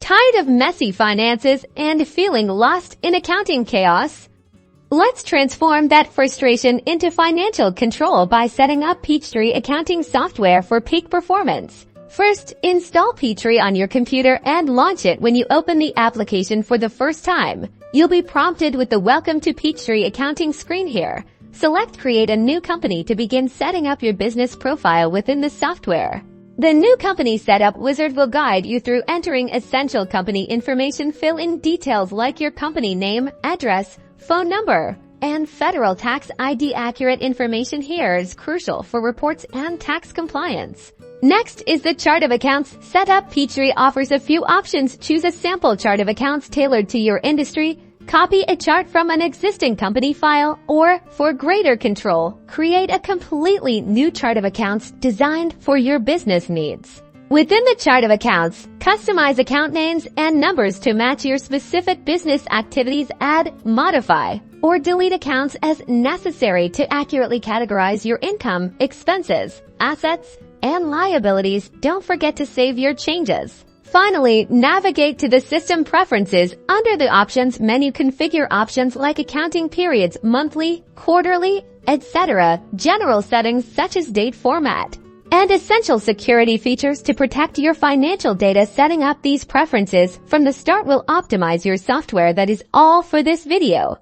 Tired of messy finances and feeling lost in accounting chaos? Let's transform that frustration into financial control by setting up Peachtree Accounting Software for peak performance. First, install Peachtree on your computer and launch it when you open the application for the first time. You'll be prompted with the Welcome to Peachtree Accounting screen here. Select Create a New Company to begin setting up your business profile within the software. The New Company Setup Wizard will guide you through entering essential company information. Fill in details like your company name, address, phone number, and federal tax ID. Accurate information here is crucial for reports and tax compliance. Next is the Chart of Accounts Setup. Peachtree offers a few options. Choose a sample chart of accounts tailored to your industry. Copy a chart from an existing company file, or, for greater control, create a completely new chart of accounts designed for your business needs. Within the chart of accounts, customize account names and numbers to match your specific business activities. Add, modify, or delete accounts as necessary to accurately categorize your income, expenses, assets, and liabilities. Don't forget to save your changes. Finally, navigate to the System Preferences. Under the Options menu, configure options like accounting periods, monthly, quarterly, etc., general settings such as date format, and essential security features to protect your financial data. Setting up these preferences from the start will optimize your software. That is all for this video.